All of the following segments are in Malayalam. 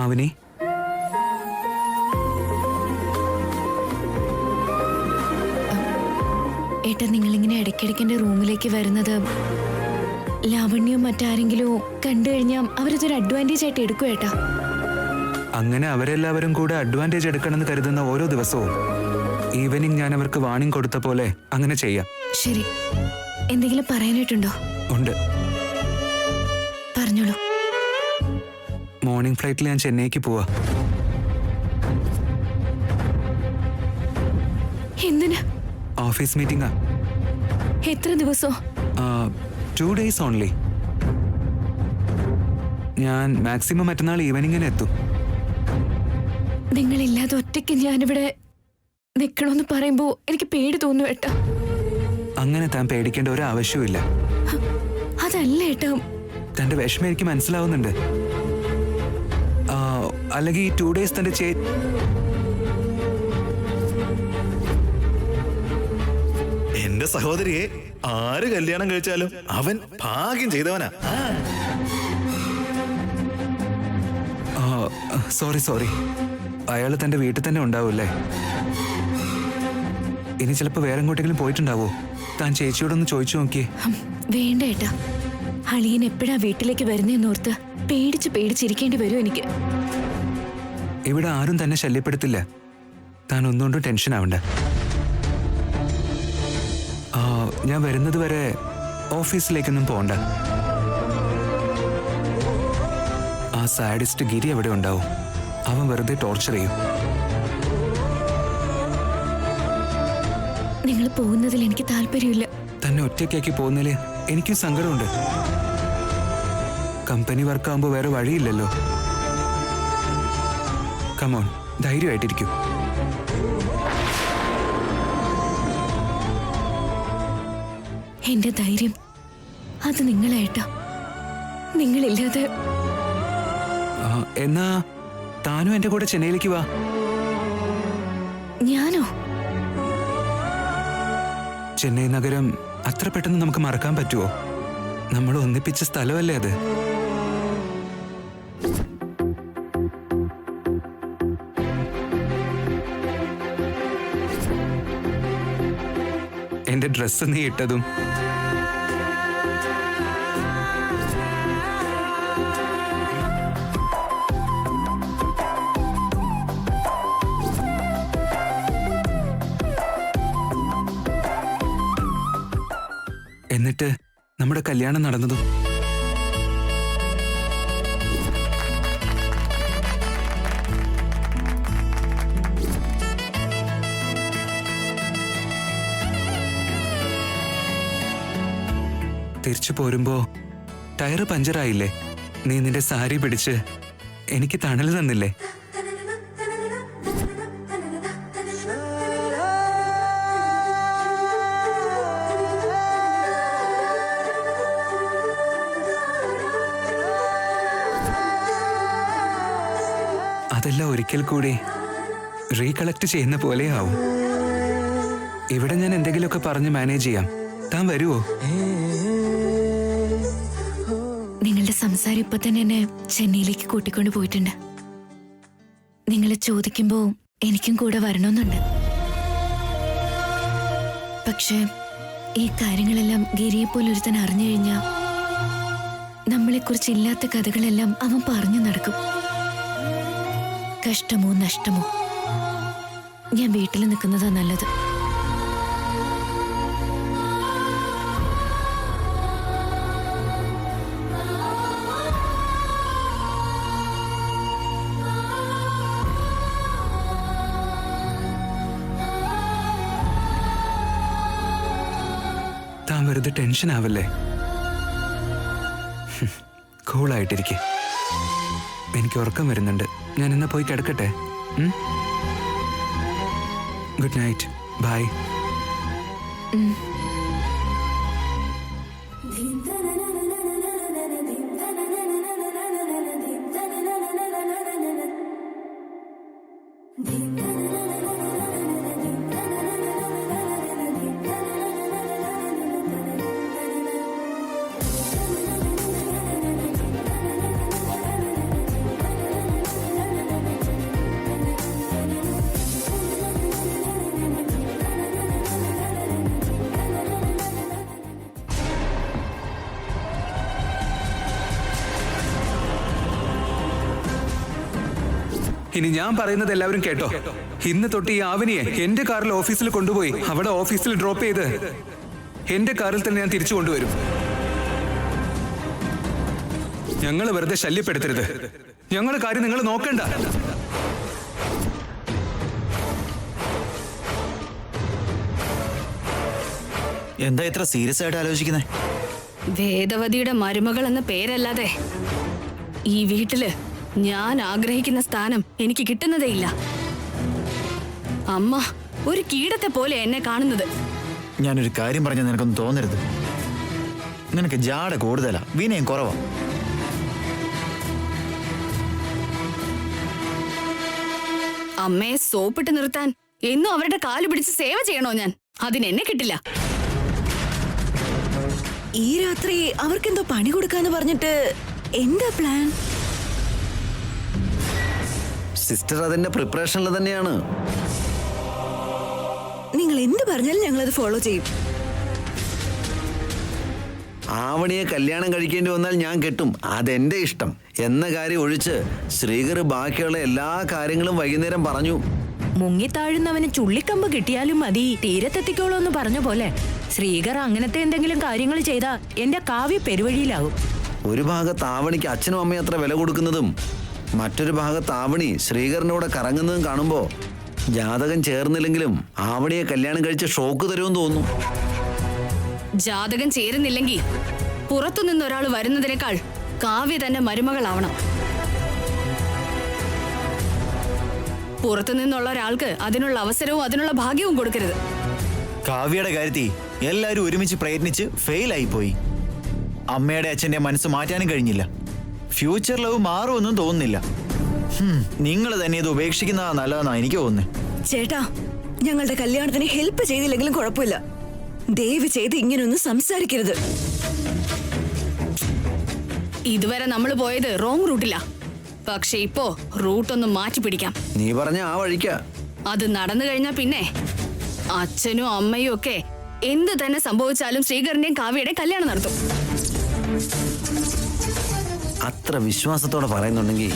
പാവനി, ഏട്ടാ, നിങ്ങളിങ്ങനെ ഇടയ്ക്കിടയ്ക്ക് എന്റെ റൂമിലേക്ക് വരുന്നത് ലാവണ്യവും മറ്റാരെങ്കിലും കണ്ടു കഴിഞ്ഞാൽ അവരതൊരു അഡ്വാൻറ്റേജ് ആയിട്ട് എടുക്കും ഏട്ടാ. അങ്ങനെ അവരെല്ലാവരും കൂടെ അഡ്വാൻറ്റേജ് എടുക്കണമെന്ന് കരുതുന്ന ഓരോ ദിവസവും ഈവനിങ് ഞാൻ അവർക്ക് വാണിംഗ് കൊടുത്ത പോലെ അങ്ങനെ ചെയ്യാം. ശരി, എന്തെങ്കിലും പറയാനായിട്ടുണ്ടോ? ഉണ്ട്. പറഞ്ഞോളൂ. മോർണിംഗ് ഫ്ലൈറ്റിൽ ഞാൻ ചെന്നൈക്ക് പോവാ. എന്തിന്? ഓഫീസ് മീറ്റിംഗാ. എത്ര ദിവസോ? 2 days ഓൺലി. ഞാൻ മാക്സിമം മറ്റന്നാൾ ഈവനിങ്ങിന് എത്തും. നിങ്ങളില്ലാതെ ഒറ്റയ്ക്ക് ഞാനിവിടെ നിൽക്കണമെന്ന് പറയുമ്പോ എനിക്ക് പേടി തോന്നുന്നു ഏട്ടാ. അങ്ങനെ താൻ പേടിക്കേണ്ട ഒരു ആവശ്യമില്ല. അതല്ല ഏട്ടാ, തന്റെ വിഷമം എനിക്ക് മനസ്സിലാവുന്നുണ്ട്. അല്ലെങ്കിൽ ഈ 2 days തന്റെ എന്റെ സഹോദരിയെ ആര് കല്യാണം കഴിച്ചാലും അവൻ ഭാഗ്യം ചെയ്തവനാ. സോറി, അയാള് തന്റെ വീട്ടിൽ തന്നെ ഉണ്ടാവൂല്ലേ? ഇനി ചിലപ്പോ വേറെ എങ്ങോട്ടെങ്കിലും പോയിട്ടുണ്ടാവോ? താൻ ചേച്ചിയോടൊന്ന് ചോദിച്ചു നോക്കിയേ. വേണ്ട ഏട്ടാ, അളിയൻ എപ്പോഴാ വീട്ടിലേക്ക് വരുന്നേന്നോർത്ത് പേടിച്ചിരിക്കേണ്ടി വരും എനിക്ക്. ഇവിടെ ആരും തന്നെ ശല്യപ്പെടുത്തില്ല. താൻ ഒന്നുകൊണ്ടും ടെൻഷൻ ആവണ്ട. ഞാൻ വരുന്നത് വരെ ഓഫീസിലേക്കൊന്നും പോണ്ട. ആ സാഡിസ്റ്റ് ഗിരി എവിടെ ഉണ്ടാവും. അവൻ വെറുതെ ടോർച്ചർ ചെയ്യും. നിങ്ങൾ പോകുന്നതിൽ എനിക്ക് താല്പര്യമില്ല. തന്നെ ഒറ്റയ്ക്കാക്കി പോകുന്നതില് എനിക്കും സങ്കടമുണ്ട്. കമ്പനി വർക്കാകുമ്പോ വേറെ വഴിയില്ലല്ലോ. കമോൺ, ധൈര്യമായിട്ടിരിക്കും. എന്റെ ധൈര്യം അത് നിങ്ങളേട്ടാ. നിങ്ങളില്ലാതെ. എന്നാ താനും എന്റെ കൂടെ ചെന്നൈയിലേക്ക് വാ. ഞാനോ? ചെന്നൈ നഗരം അത്ര പെട്ടെന്ന് നമുക്ക് മറക്കാൻ പറ്റുമോ? നമ്മൾ ഒന്നിപ്പിച്ച സ്ഥലമല്ലേ അത്. എന്റെ ഡ്രസ്സ് നീ ഇട്ടതും എന്നിട്ട് നമ്മുടെ കല്യാണം നടന്നതും. തിരിച്ചു പോരുമ്പോ ടയറ് പഞ്ചറായില്ലേ? നീ നിന്റെ സാരി പിടിച്ച് എനിക്ക് തണല് തന്നില്ലേ? അതെല്ലാം ഒരിക്കൽ കൂടി റീകളക്ട് ചെയ്യുന്ന പോലെയാവും. ഇവിടെ ഞാൻ എന്തെങ്കിലുമൊക്കെ പറഞ്ഞ് മാനേജ് ചെയ്യാം. താൻ വരുവോ? നിങ്ങളുടെ സംസാരം ഇപ്പൊ തന്നെ എന്നെ ചെന്നൈയിലേക്ക് കൂട്ടിക്കൊണ്ട് പോയിട്ടുണ്ട്. നിങ്ങൾ ചോദിക്കുമ്പോ എനിക്കും കൂടെ വരണമെന്നുണ്ട്. പക്ഷെ ഈ കാര്യങ്ങളെല്ലാം ഗിരിയെ പോലൊരുത്തൻ അറിഞ്ഞു കഴിഞ്ഞാൽ നമ്മളെക്കുറിച്ച് ഇല്ലാത്ത കഥകളെല്ലാം അവൻ പറഞ്ഞു നടക്കും. കഷ്ടമോ നഷ്ടമോ, ഞാൻ വീട്ടിൽ നിൽക്കുന്നതാ നല്ലത്. താൻ വെറുതെ ടെൻഷൻ ആവല്ലേ. കൂളായിട്ടിരിക്കെ. എനിക്ക് ഉറക്കം വരുന്നുണ്ട്. ഞാൻ എന്നാ പോയി കിടക്കട്ടെ. Good night. ബൈ. ഇനി ഞാൻ പറയുന്നത് എല്ലാവരും കേട്ടോ. ഇന്ന് തൊട്ട് ഈ ആവനിയെ എന്റെ കാറിൽ ഓഫീസിൽ കൊണ്ടുപോയി അവിടെ ഓഫീസിൽ ഡ്രോപ്പ് ചെയ്ത് എന്റെ കാറിൽ തന്നെ ഞാൻ തിരിച്ചു കൊണ്ടുവരും. ഞങ്ങൾ വെറുതെ ശല്യപ്പെടുത്തരുത്. ഞങ്ങളുടെ കാര്യം നിങ്ങൾ നോക്കണ്ട. എന്താ ഇത്ര സീരിയസ് ആയിട്ട് ആലോചിക്കുന്നേ? വേദവതിയുടെ മരുമകൾ എന്ന പേരല്ലാതെ ഈ വീട്ടില് ഞാൻ ആഗ്രഹിക്കുന്ന സ്ഥാനം എനിക്ക് കിട്ടുന്നതേയില്ല. അമ്മ ഒരു കീടത്തെ പോലെ എന്നെ കാണുന്നത്. ഞാനൊരു കാര്യം പറഞ്ഞ നിനക്കൊന്നും തോന്നരുത്. നിനക്ക് ജാട കൂടുതലാ, വിനയം കുറവാ. അമ്മയെ സോപ്പിട്ട് നിർത്താൻ എന്നും അവരുടെ കാല് പിടിച്ച് സേവ ചെയ്യണോ ഞാൻ? അതിനെന്നെ കിട്ടില്ല. ഈ രാത്രി അവർക്കെന്തോ പണി കൊടുക്കാന്ന് പറഞ്ഞിട്ട് എന്താ പ്ലാൻ? സിസ്റ്റർ അതിന്റെ പ്രിപ്പറേഷനിൽ തന്നെയാണ്. നിങ്ങൾ എന്ത് പറഞ്ഞാലും ഞങ്ങളത് ഫോളോ ചെയ്യും. ആവണിയെ കല്യാണം കഴിക്കേണ്ടി വന്നാൽ ഞാൻ കെട്ടും, അതെന്റെ ഇഷ്ടം എന്ന കാര്യം ഒഴിച്ച് ശ്രീകർ ബാക്കിയുള്ള എല്ലാ കാര്യങ്ങളും വൈകുന്നേരം പറഞ്ഞു. മുങ്ങിത്താഴുന്നവന് ചുള്ളിക്കമ്പ് കിട്ടിയാലും മതി തീരത്തെത്തിക്കോളൂ എന്ന് പറഞ്ഞ പോലെ ശ്രീകർ അങ്ങനത്തെ എന്തെങ്കിലും കാര്യങ്ങൾ ചെയ്താ എന്റെ കാവ്യ പെരുവഴിയിലാകും. ഒരു ഭാഗത്ത് ആവണിക്ക് അച്ഛനും അമ്മയും അത്ര വില കൊടുക്കുന്നതും മറ്റൊരു ഭാഗത്ത് ആവണി ശ്രീകറിനോട് കറങ്ങുന്നതും കാണുമ്പോ ജാതകം ചേർന്നില്ലെങ്കിലും ആവണിയെ കല്യാണം കഴിച്ച് ഷോക്ക് തരുമെന്ന് തോന്നുന്നു. ജാതകം ചേരുന്നില്ലെങ്കിൽ പുറത്തുനിന്ന് ഒരാൾ വരുന്നതിനേക്കാൾ കാവ്യ തന്നെ മരുമകളാവണം. പുറത്തുനിന്നുള്ള ഒരാൾക്ക് അതിനുള്ള അവസരവും അതിനുള്ള ഭാഗ്യവും കൊടുക്കരുത്. കാവ്യയുടെ കാര്യത്തിൽ എല്ലാവരും ഒരുമിച്ച് പ്രയത്നിച്ച് ഫെയിലായി പോയി. അമ്മയുടെ അച്ഛന്റെ മനസ്സ് മാറ്റാനും കഴിഞ്ഞില്ല. ഫ്യൂച്ചർ ലവ് മാറുമെന്നും തോന്നുന്നില്ല. നിങ്ങൾ തന്നെ ഇത് ഉപേക്ഷിക്കുന്നതാ നല്ലതെന്നാ എനിക്ക് തോന്നുന്നത്. ചേട്ടാ, ഞങ്ങളുടെ കല്യാണത്തിന് ഹെൽപ്പ് ചെയ്തില്ലെങ്കിലും കുഴപ്പമില്ല. ദയവ് ചെയ്ത് ഇങ്ങനൊന്നും സംസാരിക്കരുത്. ഇതുവരെ നമ്മൾ പോയത് റോങ് റൂട്ടില്ല. പക്ഷെ ഇപ്പോ റൂട്ടൊന്ന് മാറ്റി പിടിക്കാം. നീ പറഞ്ഞ ആ വഴിക്ക. അത് നടന്നു കഴിഞ്ഞാ പിന്നെ അച്ഛനും അമ്മയും ഒക്കെ എന്ത് തന്നെ സംഭവിച്ചാലും ശ്രീകറിന്റെയും കാവ്യയുടെയും കല്യാണം നടത്തും. അത്ര വിശ്വാസത്തോടെ പറയുന്നുണ്ടെങ്കിൽ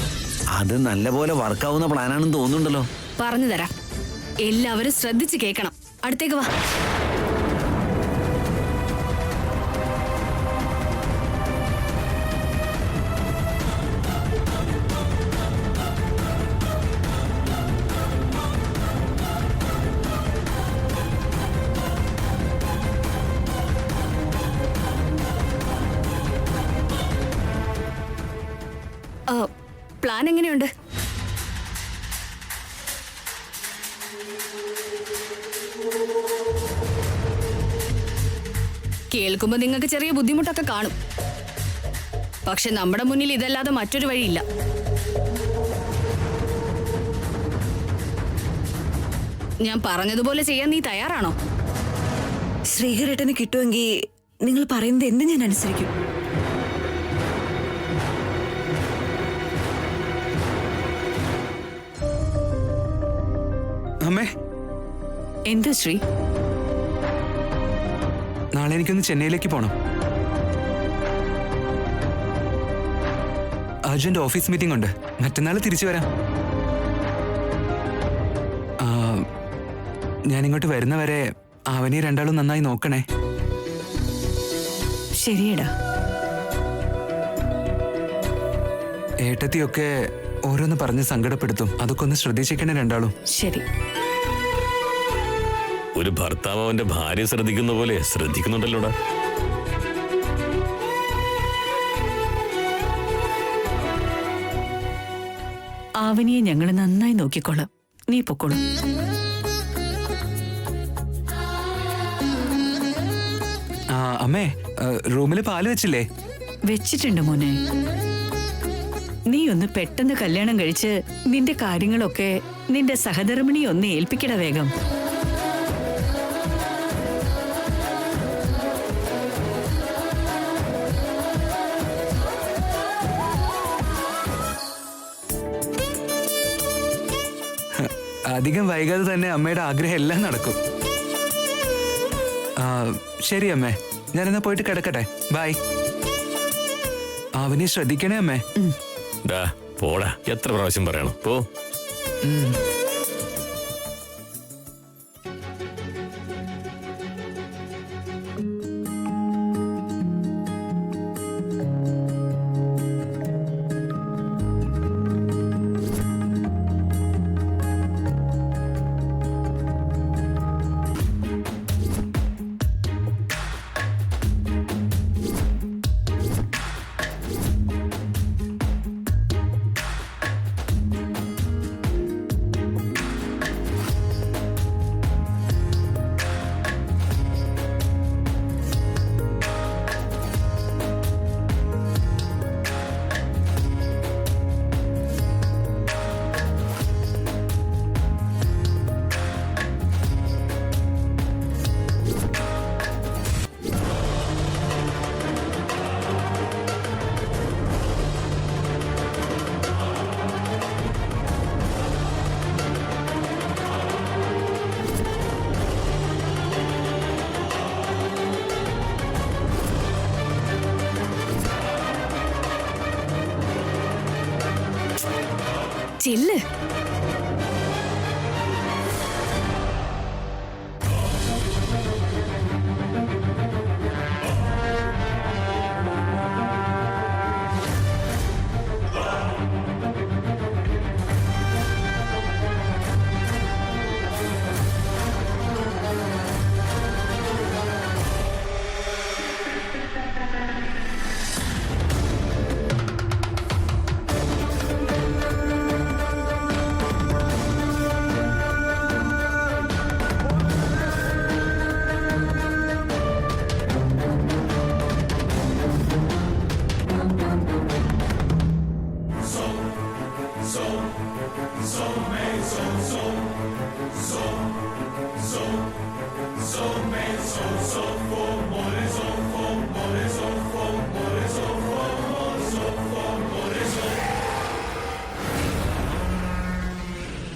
അത് നല്ലപോലെ വർക്കാവുന്ന പ്ലാനാണെന്ന് തോന്നുന്നുണ്ടല്ലോ. പറഞ്ഞു തരാം. എല്ലാവരും ശ്രദ്ധിച്ച് കേൾക്കണം. അടുത്തേക്ക് വാ. പ്ലാൻ എങ്ങനെയുണ്ട്? കേൾക്കുമ്പോ നിങ്ങൾക്ക് ചെറിയ ബുദ്ധിമുട്ടൊക്കെ കാണും. പക്ഷെ നമ്മുടെ മുന്നിൽ ഇതല്ലാതെ മറ്റൊരു വഴിയില്ല. ഞാൻ പറഞ്ഞതുപോലെ ചെയ്യാൻ നീ തയ്യാറാണോ? ശ്രീകരേട്ടന് കിട്ടുമെങ്കിൽ നിങ്ങൾ പറയുന്നത് എന്ത് ഞാൻ അനുസരിക്കും. അമ്മേ, എന്താ ശ്രീ? നാളെ എനിക്കൊന്ന് ചെന്നൈയിലേക്ക് പോണം. അർജന്റ് ഓഫീസ് മീറ്റിംഗ് ഉണ്ട്. മറ്റന്നാൾ തിരിച്ചു വരാം. ഞാൻ ഇങ്ങോട്ട് വരുന്നവരെ അവനെ രണ്ടാളും നന്നായി നോക്കണേ. ശരിയടാ. ഏട്ടത്തിയൊക്കെ ഓരോന്ന് പറഞ്ഞ് സങ്കടപ്പെടുത്തും. അതൊക്കെ ഒന്ന് ശ്രദ്ധിച്ചേക്കണേ രണ്ടാളും. ശരി. ഒരു ഭർത്താവ് അവന്റെ ഭാര്യ ശ്രദ്ധിക്കുന്ന പോലെ ശ്രദ്ധിക്കുന്നുണ്ടല്ലോടാ. ആവനിയെ ഞങ്ങൾ നന്നായി നോക്കിക്കോളാം. നീ പൊക്കോളും. അമ്മേ, റൂമിൽ പാല് വെച്ചില്ലേ? വെച്ചിട്ടുണ്ട് മോനെ. നീ ഒന്ന് പെട്ടെന്ന് കല്യാണം കഴിച്ച് നിന്റെ കാര്യങ്ങളൊക്കെ നിന്റെ സഹധർമ്മിണി ഒന്ന് ഏൽപ്പിക്കട വേഗം. അധികം വൈകാതെ തന്നെ അമ്മയുടെ ആഗ്രഹം എല്ലാം നടക്കും. ശരി അമ്മേ, ഞാനെന്നാ പോയിട്ട് കിടക്കട്ടെ. ബൈ. അവനെ ശ്രദ്ധിക്കണേ അമ്മേ. പോടാ, എത്ര പ്രാവശ്യം പറയണം? പോ. ചെല്ല്.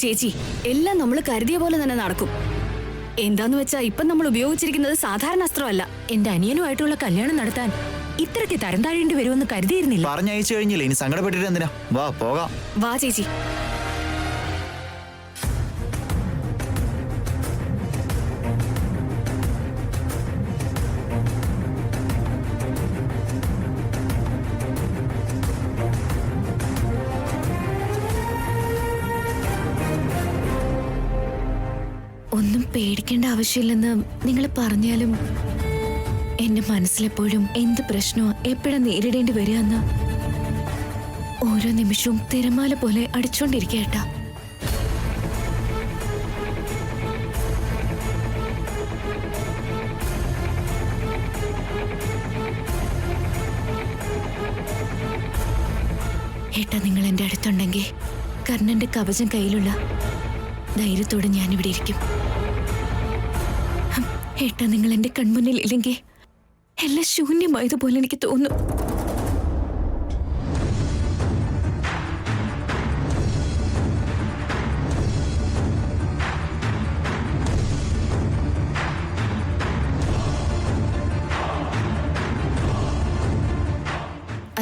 ചേച്ചി, എല്ലാം നമ്മൾ കരുതിയ പോലെ തന്നെ നടക്കും. എന്താന്ന് വെച്ചാ ഇപ്പം നമ്മൾ ഉപയോഗിച്ചിരിക്കുന്നത് സാധാരണ അസ്ത്രമല്ല. എന്റെ അനിയനുമായിട്ടുള്ള കല്യാണം നടത്താൻ ഇത്രയ്ക്ക് തരം താഴേണ്ടി വരുമെന്ന് കരുതിയിരുന്നില്ല. പറഞ്ഞയച്ചു കഴിഞ്ഞില്ലേ, ഇനി സങ്കടപ്പെട്ടിട്ട് എന്തിനാ? വാ പോകാം. വാ ചേച്ചി. ഒന്നും പേടിക്കേണ്ട ആവശ്യമില്ലെന്ന് നിങ്ങൾ പറഞ്ഞാലും എന്റെ മനസ്സിലെപ്പോഴും എന്ത് പ്രശ്നമോ എപ്പോഴാ നേരിടേണ്ടി വരിക എന്ന് ഓരോ നിമിഷവും തിരമാല പോലെ അടിച്ചോണ്ടിരിക്കേട്ടാ. ഏട്ടാ, നിങ്ങൾ എന്റെ അടുത്തുണ്ടെങ്കിൽ കർണന്റെ കവചം കയ്യിലുള്ള ധൈര്യത്തോടെ ഞാനിവിടെ ഇരിക്കും. ഏട്ടാ, നിങ്ങൾ എന്റെ കൺമുന്നിൽ ഇല്ലെങ്കിൽ എല്ലാം ശൂന്യമായതുപോലെ എനിക്ക് തോന്നും.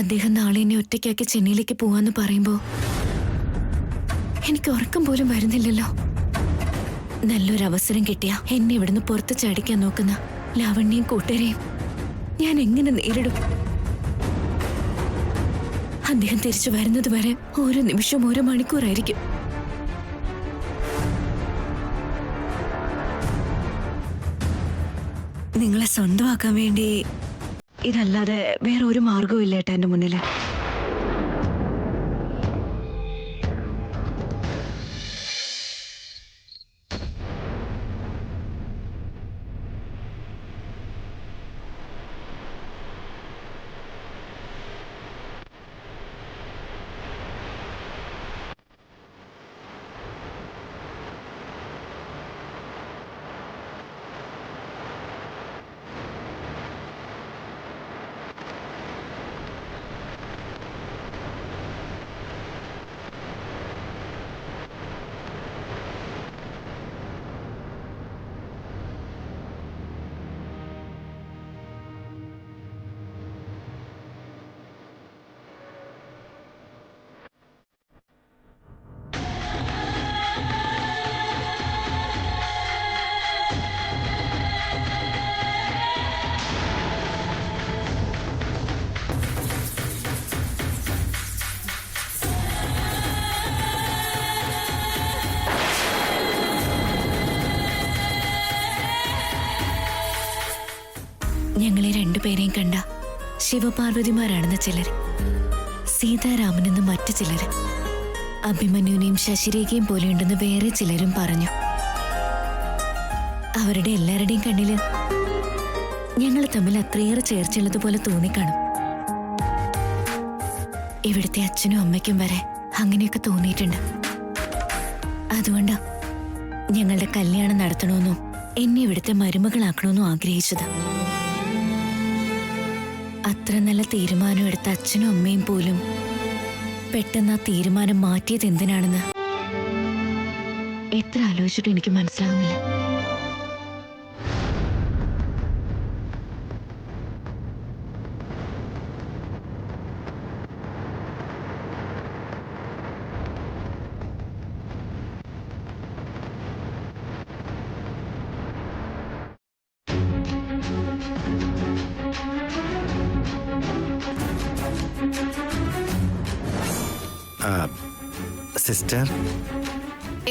അദ്ദേഹം നാളെ എന്നെ ഒറ്റയ്ക്കാക്കി ചെന്നൈയിലേക്ക് പോവാന്ന് പറയുമ്പോ എനിക്ക് ഉറക്കം പോലും വരുന്നില്ലല്ലോ. നല്ലൊരവസരം കിട്ടിയ എന്നെ ഇവിടുന്ന് പുറത്ത് ചാടിക്കാൻ നോക്കുന്ന ലാവണ്യയും കൂട്ടരെയും ഞാൻ എങ്ങനെ നേരിടും? അദ്ദേഹം തിരിച്ചു വരുന്നത് വരെ ഓരോ നിമിഷവും ഓരോ മണിക്കൂറായിരിക്കും. നിങ്ങളെ സ്വന്തമാക്കാൻ വേണ്ടി ഇതല്ലാതെ വേറെ ഒരു മാർഗവും ഇല്ല ഏട്ടാ എന്റെ മുന്നില്. ഞങ്ങളെ രണ്ടുപേരെയും കണ്ട ശിവപാർവതിമാരാണെന്ന് ചിലര്, സീതാരാമനെന്ന് മറ്റു ചിലര്, അഭിമന്യുനെയും ശശിരേഖയും പോലെയുണ്ടെന്ന് വേറെ ചിലരും പറഞ്ഞു. അവരുടെ എല്ലാവരുടെയും കണ്ണില് ഞങ്ങൾ തമ്മിൽ അത്രയേറെ ചേർച്ചയുള്ളതുപോലെ തോന്നിക്കാണും. ഇവിടുത്തെ അച്ഛനും അമ്മയ്ക്കും വരെ അങ്ങനെയൊക്കെ തോന്നിയിട്ടുണ്ട്. അതുകൊണ്ടാ ഞങ്ങളുടെ കല്യാണം നടത്തണമെന്നും എന്നെ ഇവിടുത്തെ മരുമകളാക്കണമെന്നും ആഗ്രഹിച്ചത്. അത്ര നല്ല തീരുമാനം എടുത്ത അച്ഛനും അമ്മയും പോലും പെട്ടെന്ന് ആ തീരുമാനം മാറ്റിയത് എന്തിനാണെന്ന് എത്ര ആലോചിച്ചിട്ടും എനിക്ക് മനസ്സിലാവുന്നില്ല. സിസ്റ്റർ,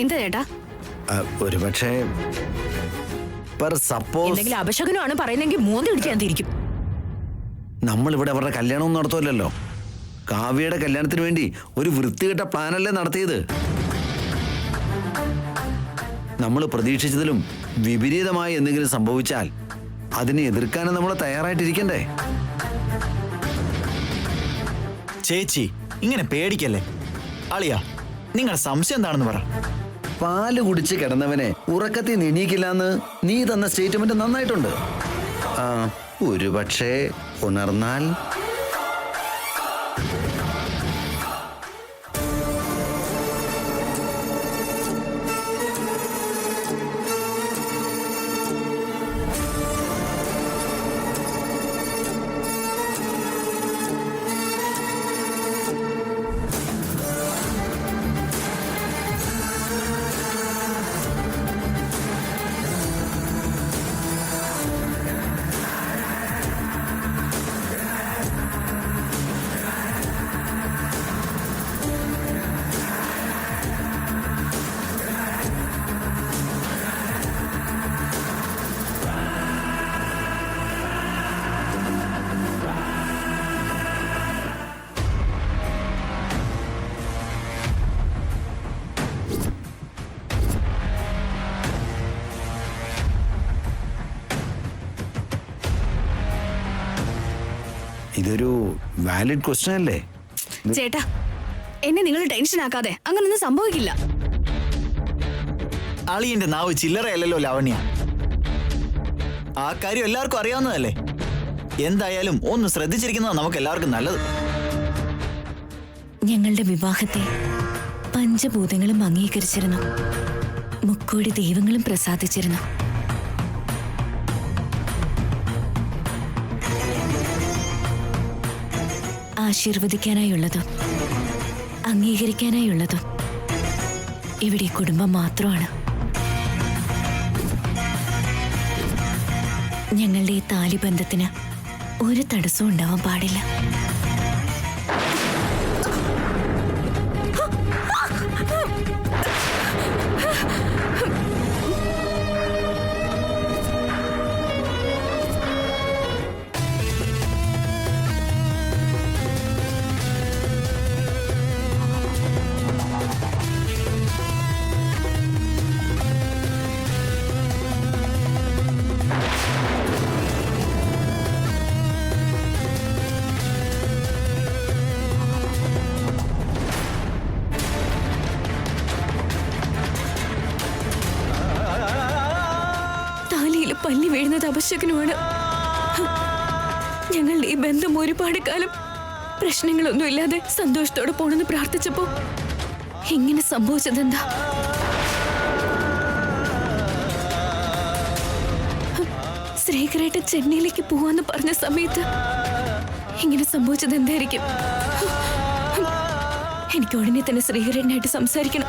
എന്താ ചേട്ടാ? ഒരുപക്ഷെ സപ്പോസ് എന്തെങ്കിലും അപശകനമാണ് പറയുന്നെങ്കിൽ മൂന്ന് പിടിച്ച് ഞാൻ തിരിക്കും. നമ്മളിവിടെ അവരുടെ കല്യാണമൊന്നും നടത്തുമല്ലോ. കാവ്യയുടെ കല്യാണത്തിന് വേണ്ടി ഒരു വൃത്തികെട്ട പ്ലാനല്ലേ നടത്തിയത്. നമ്മൾ പ്രതീക്ഷിച്ചതിലും വിപരീതമായി എന്തെങ്കിലും സംഭവിച്ചാൽ അതിനെ എതിർക്കാനും നമ്മൾ തയ്യാറായിട്ടിരിക്കണ്ടേ? ചേച്ചി ഇങ്ങനെ പേടിക്കല്ലേ. അളിയാ, നിങ്ങളുടെ സംശയം എന്താണെന്ന് പറ. പാല് കുടിച്ച് കിടന്നവനെ ഉറക്കത്തിൽ നീക്കില്ലാന്ന് നീ തന്ന സ്റ്റേറ്റ്മെന്റ് നന്നായിട്ടുണ്ട്. ഒരുപക്ഷെ ഉണർന്നാൽ ഇതൊരു വാലിഡ് ക്വസ്റ്റ്യൻ അല്ലേ? ചേട്ടാ, എന്നെ നിങ്ങൾ ടെൻഷൻ ആക്കാതെ, അങ്ങനൊന്നും സംഭവിക്കില്ല. അളിയന്റെ നാവ് ചില്ലറയല്ലല്ലോ ലാവണ്യ. ആ കാര്യം എല്ലാവർക്കും അറിയാവുന്നതല്ലേ. എന്തായാലും ഒന്ന് ശ്രദ്ധിച്ചിരിക്കുന്നതാണ് നമുക്ക് എല്ലാവർക്കും നല്ലത്. ഞങ്ങളുടെ വിവാഹത്തെ പഞ്ചഭൂതങ്ങളും അംഗീകരിച്ചിരുന്നു, മുക്കോടി ദൈവങ്ങളും പ്രസാദിച്ചിരുന്നു. ആശീർവദിക്കാനായുള്ളതും അംഗീകരിക്കാനായുള്ളതും ഇവിടെ കുടുംബം മാത്രമാണ്. ഞങ്ങളുടെ ഈ താലിബന്ധത്തിന് ഒരു തടസ്സവും ഉണ്ടാവാൻ പാടില്ല. പല്ലി വീഴുന്നത് അപശകനമാണ്. ഞങ്ങളുടെ ഈ ബന്ധം ഒരുപാട് കാലം പ്രശ്നങ്ങളൊന്നും ഇല്ലാതെ സന്തോഷത്തോടെ പോണെന്ന് പ്രാർത്ഥിച്ചപ്പോ ഇങ്ങനെ സംഭവിച്ചതെന്താ? ശ്രീകരായിട്ട് ചെന്നൈയിലേക്ക് പോവാന്ന് പറഞ്ഞ സമയത്ത് ഇങ്ങനെ സംഭവിച്ചത് എന്തായിരിക്കും? എനിക്ക് ഉടനെ തന്നെ ശ്രീകരനായിട്ട് സംസാരിക്കണം.